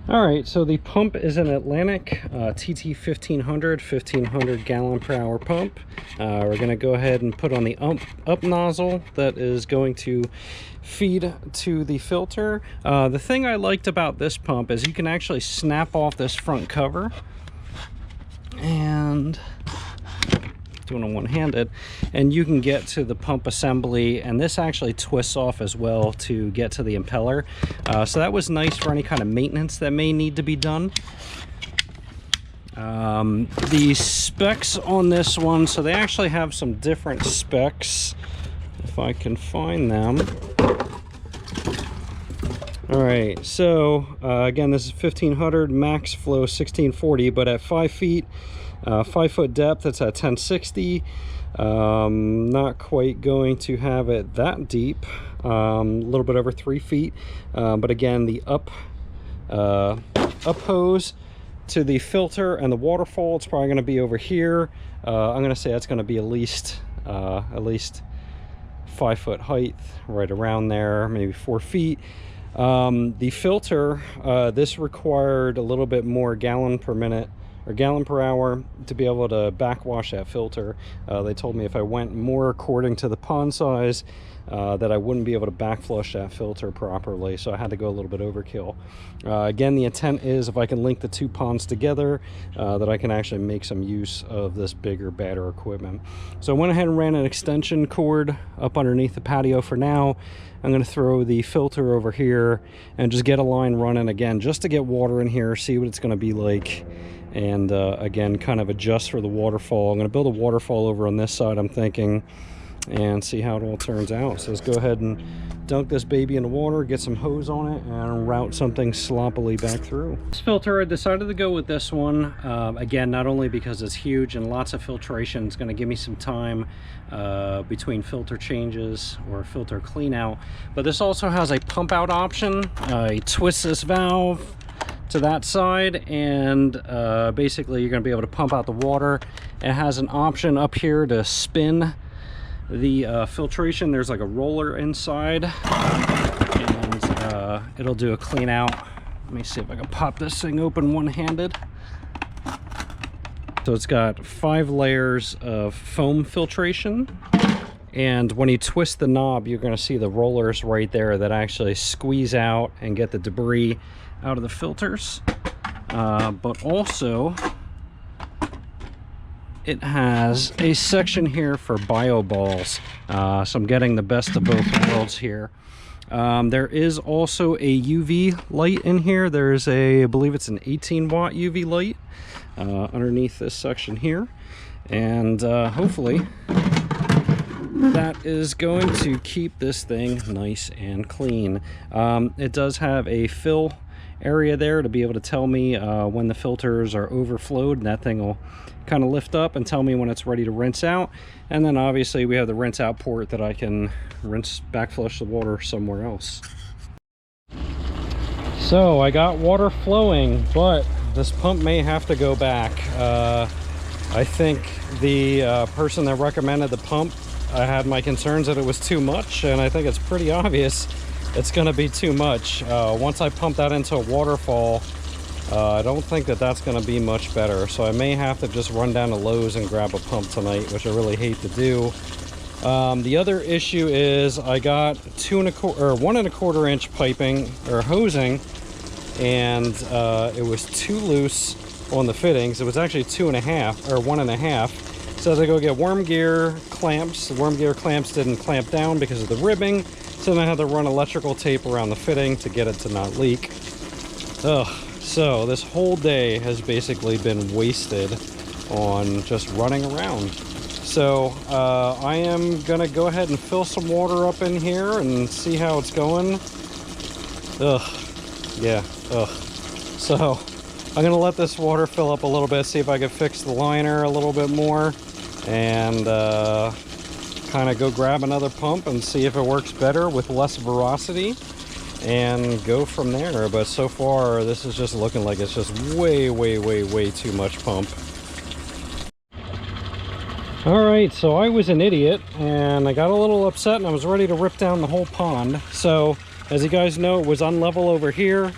All right, so the pump is an Atlantic TT 1500 gallon per hour pump. We're going to go ahead and put on the up nozzle that is going to feed to the filter. The thing I liked about this pump is you can actually snap off this front cover, and doing it one-handed, and you can get to the pump assembly, and this actually twists off as well to get to the impeller. So that was nice for any kind of maintenance that may need to be done. The specs on this one, so they actually have some different specs if I can find them. All right, so again, this is 1500 max flow 1640, but at 5 feet 5 foot depth, it's at 1060. Not quite going to have it that deep, a little bit over 3 feet, but again, the up hose to the filter and the waterfall, it's probably going to be over here. I'm going to say that's going to be at least 5 foot height, right around there, maybe 4 feet. The filter, this required a little bit more gallon per minute or gallon per hour to be able to backwash that filter. They told me if I went more according to the pond size, that I wouldn't be able to backflush that filter properly, so I had to go a little bit overkill. Again, the intent is if I can link the two ponds together, that I can actually make some use of this bigger, badder equipment. So I went ahead and ran an extension cord up underneath the patio for now. I'm going to throw the filter over here and just get a line running again, just to get water in here, see what it's going to be like, and again, kind of adjust for the waterfall. I'm going to build a waterfall over on this side, I'm thinking, and see how it all turns out. So let's go ahead and dunk this baby in the water, get some hose on it, and route something sloppily back through. This filter, I decided to go with this one. Again, not only because it's huge and lots of filtration, it's going to give me some time between filter changes or filter clean out, but this also has a pump out option. You twist this valve to that side, and basically you're going to be able to pump out the water. It has an option up here to spin the filtration. There's like a roller inside, and it'll do a clean out. Let me see if I can pop this thing open one-handed. So it's got 5 layers of foam filtration, and when you twist the knob, you're going to see the rollers right there that actually squeeze out and get the debris out of the filters. But also it has a section here for bio balls, so I'm getting the best of both worlds here. There is also a UV light in here. There's I believe it's an 18-watt UV light underneath this section here, and hopefully that is going to keep this thing nice and clean. It does have a fill area there to be able to tell me when the filters are overflowed, and that thing will kind of lift up and tell me when it's ready to rinse out. And then obviously we have the rinse out port that I can backflush the water somewhere else. So I got water flowing, but this pump may have to go back. I think the person that recommended the pump, I had my concerns that it was too much, and I think it's pretty obvious it's going to be too much. Once I pump that into a waterfall, I don't think that that's going to be much better, so I may have to just run down to Lowe's and grab a pump tonight, which I really hate to do. The other issue is I got 1 1/4 inch piping or hosing, and it was too loose on the fittings. It was actually 2.5 or 1.5. So they go get worm gear clamps. The worm gear clamps didn't clamp down because of the ribbing, so then I had to run electrical tape around the fitting to get it to not leak. Ugh. So this whole day has basically been wasted on just running around. So I am gonna go ahead and fill some water up in here and see how it's going. Ugh. Yeah. Ugh. So I'm gonna let this water fill up a little bit, see if I can fix the liner a little bit more, and kind of go grab another pump and see if it works better with less veracity, and go from there. But so far this is just looking like it's just way too much pump. All right, so I was an idiot and I got a little upset and I was ready to rip down the whole pond. So as you guys know, it was unlevel over here.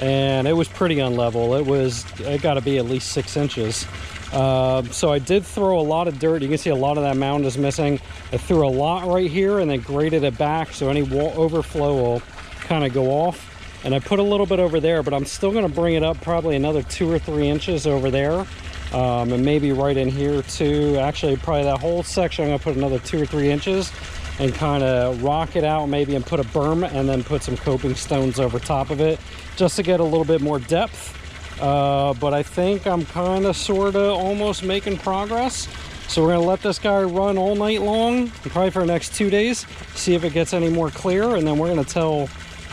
and it was pretty unlevel. It got to be at least 6 inches. So I did throw a lot of dirt. You can see a lot of that mound is missing. I threw a lot right here and then graded it back so any overflow will kind of go off. And I put a little bit over there, but I'm still going to bring it up probably another 2 or 3 inches over there. And maybe right in here too. Actually, probably that whole section, I'm going to put another 2 or 3 inches and kind of rock it out maybe and put a berm and then put some coping stones over top of it just to get a little bit more depth. But I think I'm kind of sort of almost making progress. So we're going to let this guy run all night long, probably for the next 2 days, see if it gets any more clear, and then we're going to tell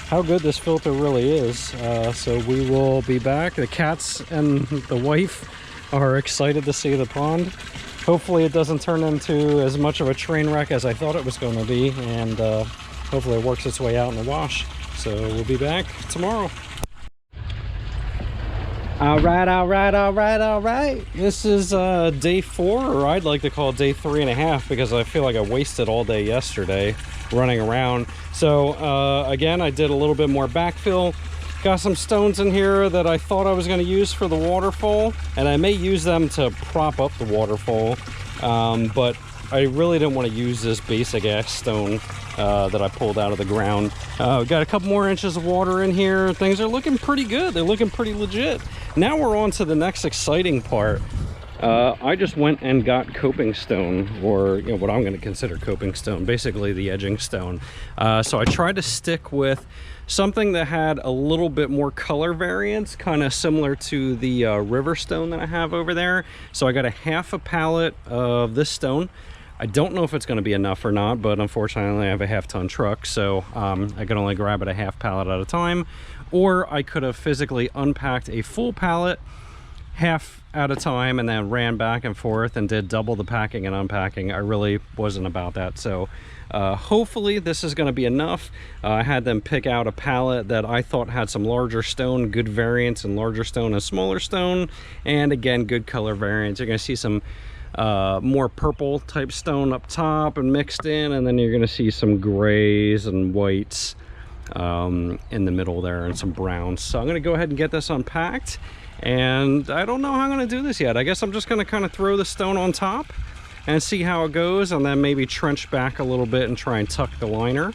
how good this filter really is. So we will be back. The cats and the wife are excited to see the pond. Hopefully it doesn't turn into as much of a train wreck as I thought it was going to be, and hopefully it works its way out in the wash. So we'll be back tomorrow. All right. This is day 4, or I'd like to call it day 3.5, because I feel like I wasted all day yesterday running around. So again, I did a little bit more backfill. Got some stones in here that I thought I was going to use for the waterfall, and I may use them to prop up the waterfall, but I really didn't want to use this basic ass stone that I pulled out of the ground. Got a couple more inches of water in here. Things are looking pretty good. They're looking pretty legit. Now we're on to the next exciting part. I just went and got coping stone, or what I'm going to consider coping stone, basically the edging stone. So I tried to stick with something that had a little bit more color variance, kind of similar to the river stone that I have over there. So I got a half a pallet of this stone. I don't know if it's going to be enough or not, but unfortunately I have a half-ton truck, so I can only grab it a half pallet at a time. Or I could have physically unpacked a full pallet half at a time and then ran back and forth and did double the packing and unpacking. I really wasn't about that. So hopefully this is going to be enough. I had them pick out a pallet that I thought had some larger stone, good variance in larger stone and smaller stone, and again, good color variance. You're going to see some more purple type stone up top and mixed in, and then you're going to see some grays and whites in the middle there, and some browns. So I'm going to go ahead and get this unpacked, and I don't know how I'm going to do this yet. I guess I'm just going to kind of throw the stone on top and see how it goes, and then maybe trench back a little bit and try and tuck the liner.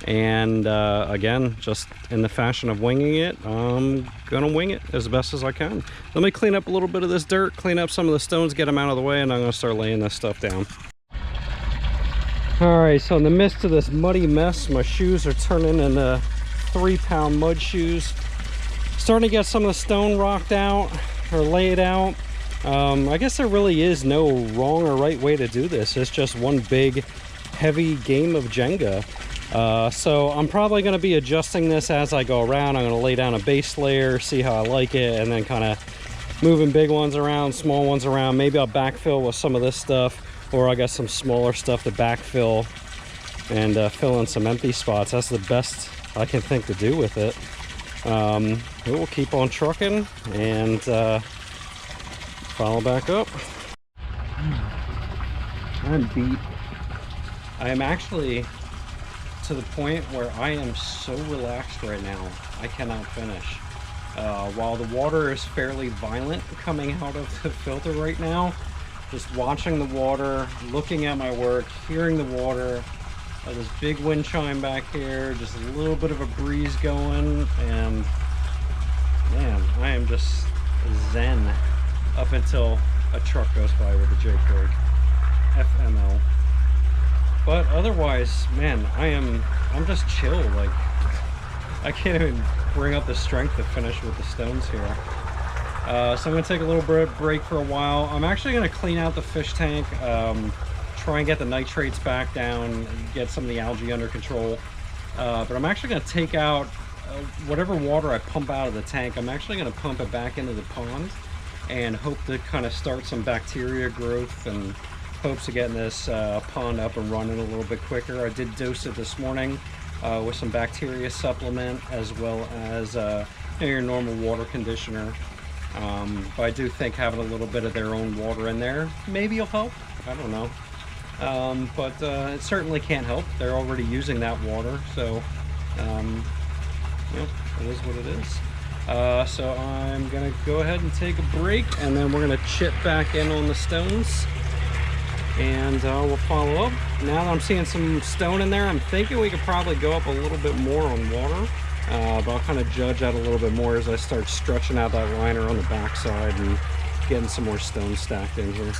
And again, just in the fashion of winging it, I'm gonna wing it as best as I can. Let me clean up a little bit of this dirt, clean up some of the stones, get them out of the way, and I'm gonna start laying this stuff down. All right, so in the midst of this muddy mess, my shoes are turning into 3-pound mud shoes. Starting to get some of the stone rocked out or laid out. I guess there really is no wrong or right way to do this. It's just one big heavy game of Jenga. So I'm probably going to be adjusting this as I go around. I'm going to lay down a base layer, see how I like it, and then kind of moving big ones around, small ones around. Maybe I'll backfill with some of this stuff, or I got some smaller stuff to backfill and fill in some empty spots. That's the best I can think to do with it. We'll keep on trucking and follow back up. I'm beat. I am actually to the point where I am so relaxed right now, I cannot finish. While the water is fairly violent coming out of the filter right now, just watching the water, looking at my work, hearing the water, this big wind chime back here, just a little bit of a breeze going, and man, I am just zen up until a truck goes by with a J-Craig FML. But otherwise, man, I'm just chill. Like, I can't even bring up the strength to finish with the stones here. So I'm gonna take a little break for a while. I'm actually gonna clean out the fish tank, try and get the nitrates back down, get some of the algae under control. But I'm actually gonna take out whatever water I pump out of the tank. I'm actually gonna pump it back into the pond and hope to kind of start some bacteria growth and hopes of getting this pond up and running a little bit quicker. I did dose it this morning with some bacteria supplement, as well as your normal water conditioner. But I do think having a little bit of their own water in there maybe will help. I don't know. But it certainly can't help. They're already using that water, so it is what it is. So I'm gonna go ahead and take a break, and then we're gonna chip back in on the stones, and we'll follow up. Now that I'm seeing some stone in there, I'm thinking we could probably go up a little bit more on water, but I'll kind of judge that a little bit more as I start stretching out that liner on the backside and getting some more stone stacked in here.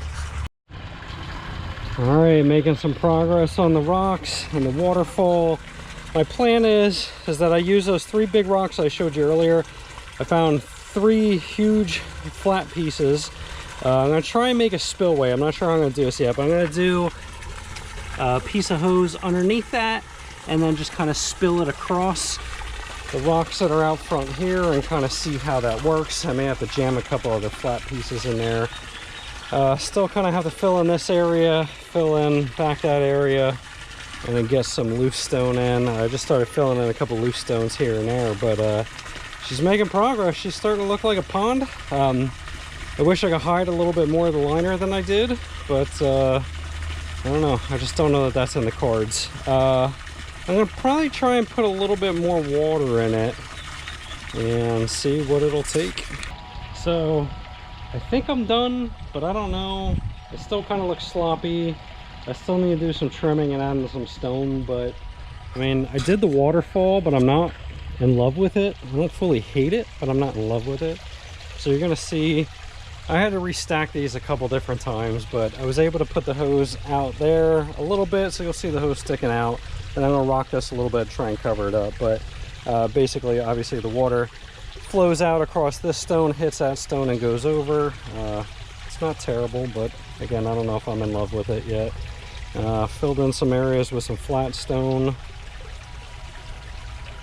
All right, making some progress on the rocks and the waterfall. My plan is that I use those 3 big rocks I showed you earlier. I found 3 huge flat pieces. I'm gonna try and make a spillway. I'm not sure how I'm gonna do this yet, but I'm gonna do a piece of hose underneath that and then just kind of spill it across the rocks that are out front here and kind of see how that works. I may have to jam a couple other flat pieces in there. Still kind of have to fill in this area, fill in back that area, and then get some loose stone in. I just started filling in a couple loose stones here and there, but she's making progress. She's starting to look like a pond. I wish I could hide a little bit more of the liner than I did, but I don't know. I just don't know that that's in the cards. I'm gonna probably try and put a little bit more water in it and see what it'll take. So I think I'm done, but I don't know. It still kind of looks sloppy. I still need to do some trimming and adding some stone, but I mean, I did the waterfall, but I'm not in love with it. I don't fully hate it, but I'm not in love with it. So you're gonna see, I had to restack these a couple different times, but I was able to put the hose out there a little bit, so you'll see the hose sticking out. And I'm gonna rock this a little bit, try and cover it up. But basically, obviously the water flows out across this stone, hits that stone and goes over. It's not terrible, but again, I don't know if I'm in love with it yet. Filled in some areas with some flat stone,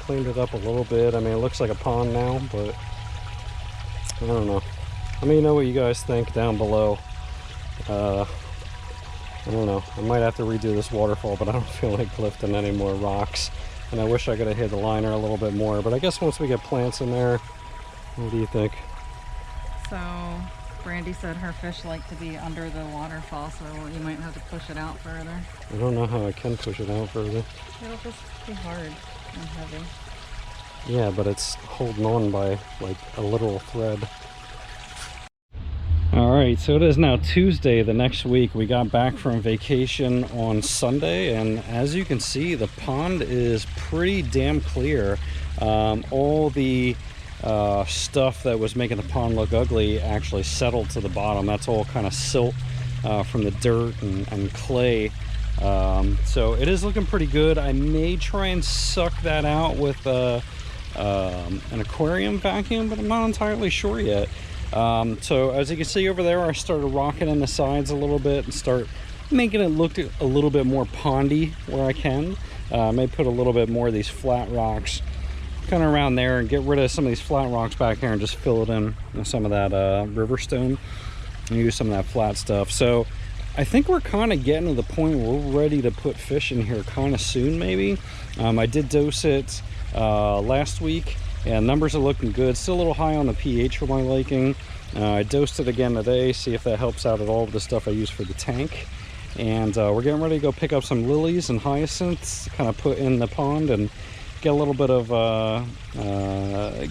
cleaned it up a little bit. I mean, it looks like a pond now, but I don't know. Let me know what you guys think down below. I don't know, I might have to redo this waterfall, but I don't feel like lifting any more rocks, and I wish I could have hit the liner a little bit more. But I guess once we get plants in there, what do you think? So Brandy said her fish like to be under the waterfall, so you might have to push it out further. I don't know how I can push it out further. It'll just be hard and heavy. Yeah, but it's holding on by like a literal thread. All right, so it is now Tuesday the next week. We got back from vacation on Sunday, and as you can see, the pond is pretty damn clear. All the stuff that was making the pond look ugly actually settled to the bottom. That's all kind of silt from the dirt and clay. So it is looking pretty good. I may try and suck that out with an aquarium vacuum, but I'm not entirely sure yet. So as you can see over there, I started rocking in the sides a little bit and start making it look a little bit more pondy where I can. I may put a little bit more of these flat rocks kind of around there and get rid of some of these flat rocks back here and just fill it in with some of that river stone and use some of that flat stuff. So I think we're kind of getting to the point where we're ready to put fish in here kind of soon, maybe. I did dose it last week, and numbers are looking good. Still a little high on the pH for my liking. I dosed it again today, see if that helps out at all with the stuff I use for the tank. And we're getting ready to go pick up some lilies and hyacinths to kind of put in the pond and get a little bit of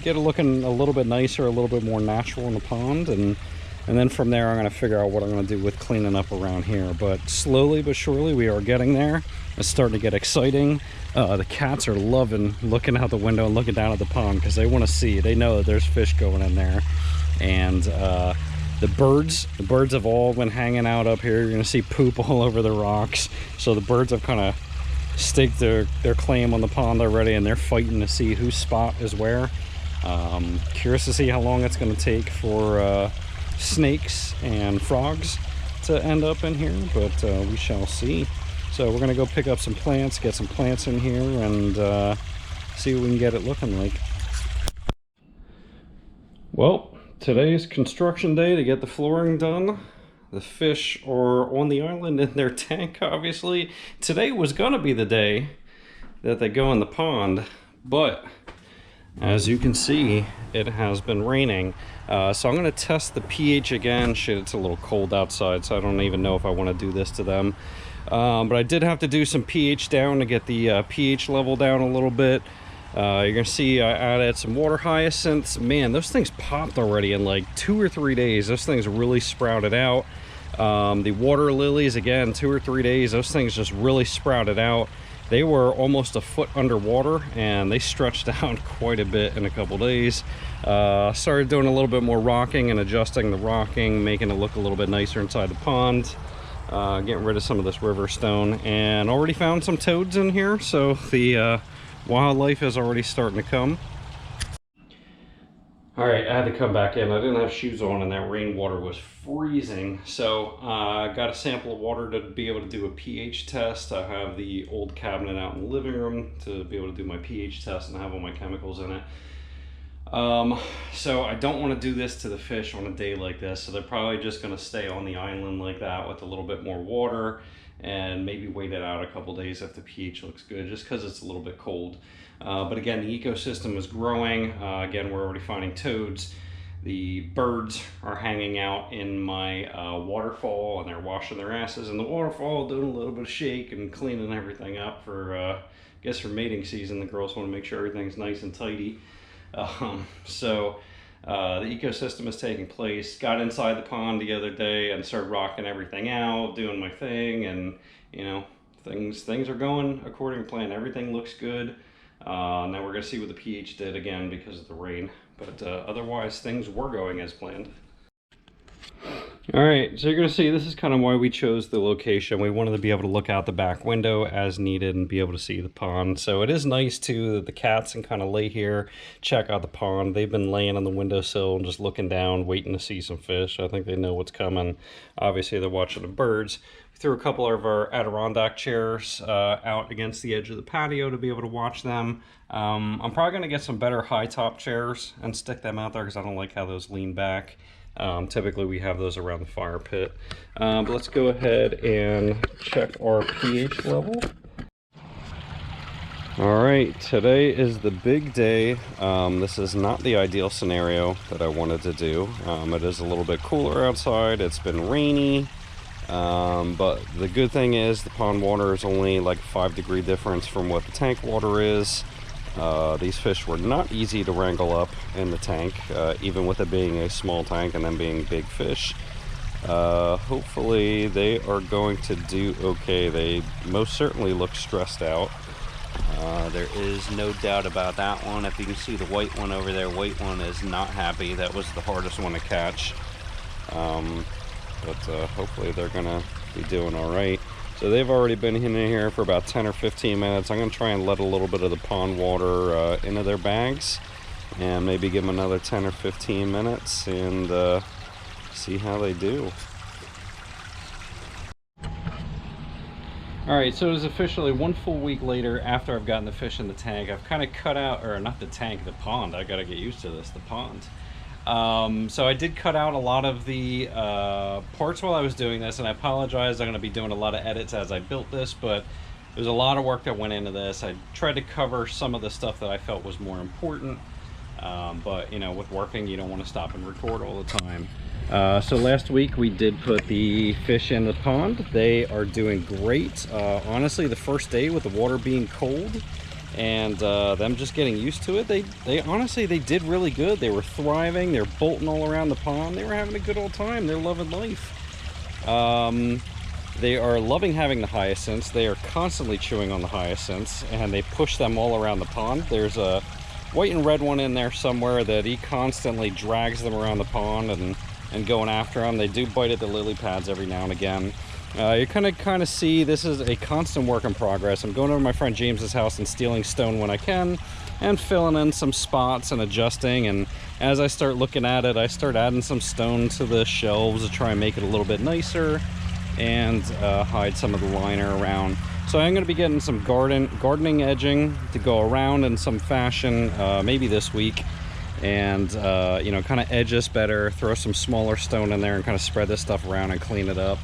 get it looking a little bit nicer, a little bit more natural in the pond. And then from there, I'm going to figure out what I'm going to do with cleaning up around here. But slowly but surely, we are getting there. It's starting to get exciting. The cats are loving looking out the window and looking down at the pond because they want to see. They know that there's fish going in there. And the birds have all been hanging out up here. You're going to see poop all over the rocks. So the birds have kind of staked their claim on the pond already, and they're fighting to see whose spot is where. Curious to see how long it's going to take for snakes and frogs to end up in here, but we shall see. So we're gonna go pick up some plants, get some plants in here, and see what we can get it looking like. Well, today's construction day to get the flooring done. The fish are on the island in their tank, obviously. Today was gonna be the day that they go in the pond, but as you can see, it has been raining. So I'm gonna test the pH again. Shit, it's a little cold outside, so I don't even know if I wanna do this to them. But I did have to do some pH down to get the pH level down a little bit. You're gonna see I added some water hyacinths. Man, those things popped already in like 2 or 3 days. Those things really sprouted out. The water lilies, again, 2 or 3 days, those things just really sprouted out. They were almost a foot underwater and they stretched out quite a bit in a couple days. Started doing a little bit more rocking and adjusting the rocking, making it look a little bit nicer inside the pond. Getting rid of some of this river stone, and already found some toads in here, so the wildlife is already starting to come. All right, I had to come back in. I didn't have shoes on and that rainwater was freezing. So I got a sample of water to be able to do a pH test. I have the old cabinet out in the living room to be able to do my pH test and have all my chemicals in it. So I don't want to do this to the fish on a day like this. So they're probably just going to stay on the island like that with a little bit more water and maybe wait it out a couple days if the pH looks good, just because it's a little bit cold. But again, the ecosystem is growing. Again, we're already finding toads. The birds are hanging out in my waterfall and they're washing their asses in the waterfall, doing a little bit of shake and cleaning everything up for, I guess for mating season. The girls want to make sure everything's nice and tidy. The ecosystem is taking place. Got inside the pond the other day and started rocking everything out, doing my thing, and you know, things are going according to plan. Everything looks good. Now we're gonna see what the pH did again because of the rain, but otherwise things were going as planned. All right, so you're gonna see this is kind of why we chose the location. We wanted to be able to look out the back window as needed and be able to see the pond. So it is nice too that the cats can kind of lay here, check out the pond. They've been laying on the windowsill and just looking down, waiting to see some fish. I think they know what's coming. Obviously they're watching the birds. We threw a couple of our Adirondack chairs out against the edge of the patio to be able to watch them. I'm probably gonna get some better high top chairs and stick them out there because I don't like how those lean back. Typically we have those around the fire pit. But let's go ahead and check our pH level. All right, today is the big day. This is not the ideal scenario that I wanted to do. It is a little bit cooler outside. It's been rainy, but the good thing is the pond water is only like a 5-degree difference from what the tank water is. These fish were not easy to wrangle up in the tank, even with it being a small tank and them being big fish. Hopefully they are going to do okay. They most certainly look stressed out. There is no doubt about that one. If you can see the white one over there, white one is not happy. That was the hardest one to catch. But hopefully they're gonna be doing all right. So they've already been in here for about 10 or 15 minutes. I'm gonna try and let a little bit of the pond water into their bags and maybe give them another 10 or 15 minutes and see how they do. All right, so it is officially 1 full week later after I've gotten the fish in the tank. I've kind of cut out, or not the tank, the pond. I gotta get used to this, the pond. So I did cut out a lot of the parts while I was doing this, and I apologize. I'm going to be doing a lot of edits as I built this, but there's a lot of work that went into this. I tried to cover some of the stuff that I felt was more important, but you know, with working, you don't want to stop and record all the time. So last week we did put the fish in the pond. They are doing great. Honestly, the first day with the water being cold and them just getting used to it, they honestly, they did really good. They were thriving. They're bolting all around the pond. They were having a good old time. They're loving life. They are loving having the hyacinths. They are constantly chewing on the hyacinths, and they push them all around the pond. There's a white and red one in there somewhere that he constantly drags them around the pond and going after them. They do bite at the lily pads every now and again. You kind of see this is a constant work in progress. I'm going over to my friend James's house and stealing stone when I can and filling in some spots and adjusting, and as I start looking at it, I start adding some stone to the shelves to try and make it a little bit nicer and hide some of the liner around. So I'm going to be getting some gardening edging to go around in some fashion, maybe this week, and you know, kind of edge this better, throw some smaller stone in there and kind of spread this stuff around and clean it up.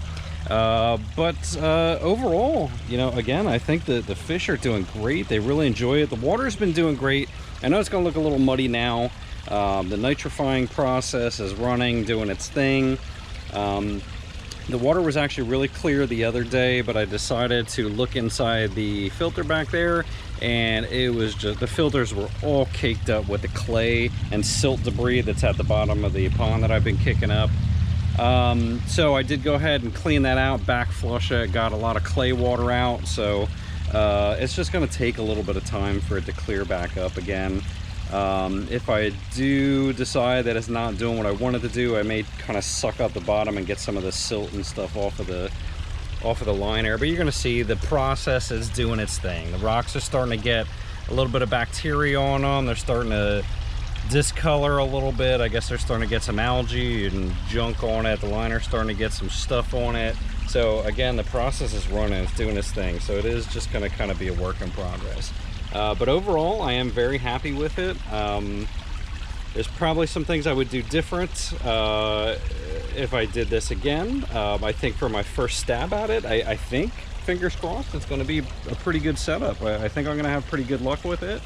But overall, you know, again, I think that the fish are doing great. They really enjoy it. The water's been doing great. I know it's going to look a little muddy now. The nitrifying process is running, doing its thing. The water was actually really clear the other day, but I decided to look inside the filter back there, and it was just, the filters were all caked up with the clay and silt debris that's at the bottom of the pond that I've been kicking up. So I did go ahead and clean that out, back flush it, got a lot of clay water out, so it's just going to take a little bit of time for it to clear back up again. If I do decide that it's not doing what I wanted to do, I may kind of suck up the bottom and get some of the silt and stuff off of the liner. But you're going to see the process is doing its thing. The rocks are starting to get a little bit of bacteria on them. They're starting to discolor a little bit. I guess they're starting to get some algae and junk on it. The liner's starting to get some stuff on it. So again, the process is running, it's doing its thing. So it is just going to kind of be a work in progress. But overall, I am very happy with it. There's probably some things I would do different if I did this again. I think for my first stab at it, I think, fingers crossed, it's going to be a pretty good setup. I think I'm going to have pretty good luck with it.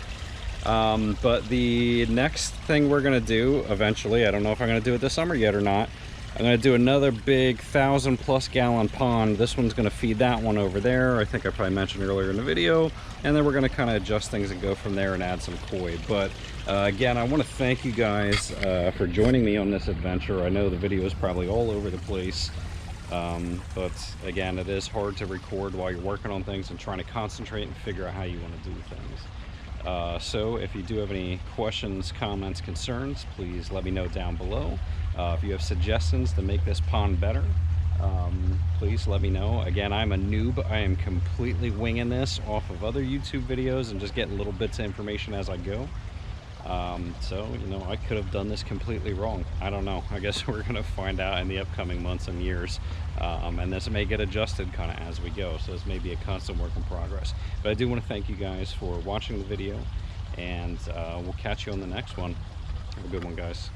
But the next thing we're going to do eventually, I don't know if I'm going to do it this summer yet or not, I'm going to do another big 1,000+ gallon pond. This one's going to feed that one over there. I think I probably mentioned earlier in the video. And then we're going to kind of adjust things and go from there and add some koi. But again, I want to thank you guys for joining me on this adventure. I know the video is probably all over the place. But again, it is hard to record while you're working on things and trying to concentrate and figure out how you want to do things. So if you do have any questions, comments, concerns, please let me know down below. If you have suggestions to make this pond better, please let me know. Again, I'm a noob. I am completely winging this off of other YouTube videos and just getting little bits of information as I go. So, you know, I could have done this completely wrong. I don't know. I guess we're going to find out in the upcoming months and years. And this may get adjusted kind of as we go. So this may be a constant work in progress. But I do want to thank you guys for watching the video. And we'll catch you on the next one. Have a good one, guys.